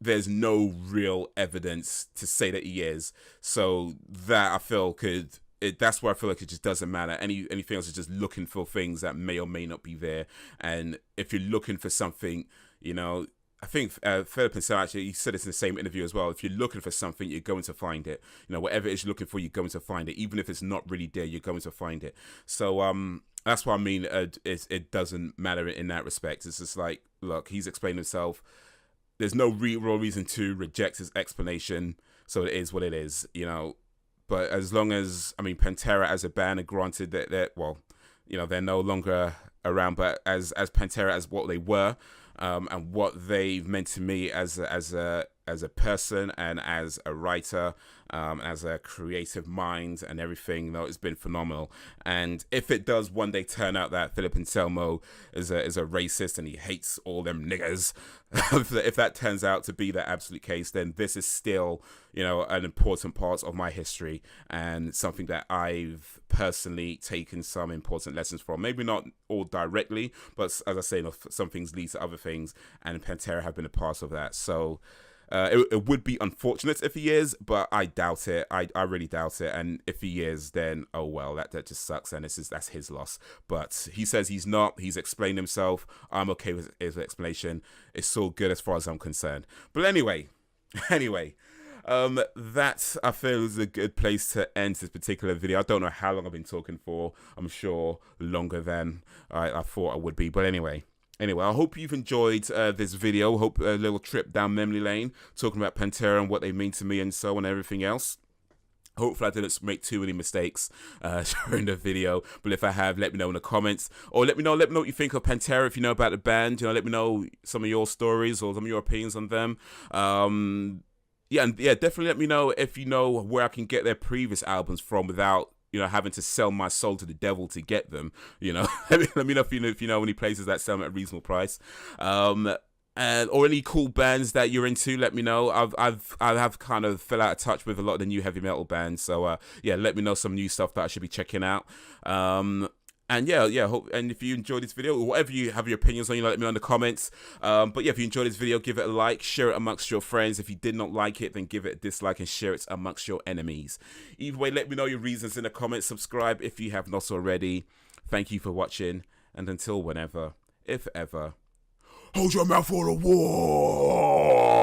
There's no real evidence to say that he is. So that I feel that's where I feel like it just doesn't matter. Anything else is just looking for things that may or may not be there. And if you're looking for something, I think Philip Anselmo, actually, he said this in the same interview as well. If you're looking for something, you're going to find it. Whatever it is you're looking for, you're going to find it. Even if it's not really there, you're going to find it. So that's what I mean. It doesn't matter in that respect. It's just like, look, he's explained himself. There's no real reason to reject his explanation. So it is what it is, But as long as, Pantera as a band, are granted that they're no longer around, but as Pantera, as what they were, and what they've meant to me as a person and as a writer, as a creative mind and everything, it's been phenomenal. And if it does one day turn out that Philip Anselmo is a racist and he hates all them niggers, if that turns out to be the absolute case, then this is still, an important part of my history and something that I've personally taken some important lessons from. Maybe not all directly, but as I say, some things lead to other things, and Pantera have been a part of that. So it would be unfortunate if he is, but I doubt it. I really doubt it. And if he is, then oh well, that just sucks, and that's his loss. But he says he's not. He's explained himself. I'm okay with his explanation. It's all good as far as I'm concerned. But anyway, that I feel is a good place to end this particular video. I don't know how long I've been talking for. I'm sure longer than I thought I would be. But anyway, I hope you've enjoyed this video. Hope a little trip down memory lane, talking about Pantera and what they mean to me and so on and everything else. Hopefully I didn't make too many mistakes during the video, but if I have, let me know in the comments, or let me know what you think of Pantera. If you know about the band, let me know some of your stories or some of your opinions on them. Definitely let me know if you know where I can get their previous albums from without having to sell my soul to the devil to get them. Let me know if you know any places that sell them at a reasonable price. Or any cool bands that you're into, let me know. I have kind of fell out of touch with a lot of the new heavy metal bands, so let me know some new stuff that I should be checking out. Hope, and if you enjoyed this video, or whatever you have your opinions on, let me know in the comments. If you enjoyed this video, give it a like, share it amongst your friends. If you did not like it, then give it a dislike and share it amongst your enemies. Either way, let me know your reasons in the comments. Subscribe if you have not already. Thank you for watching, and until whenever, if ever, hold your mouth for the war.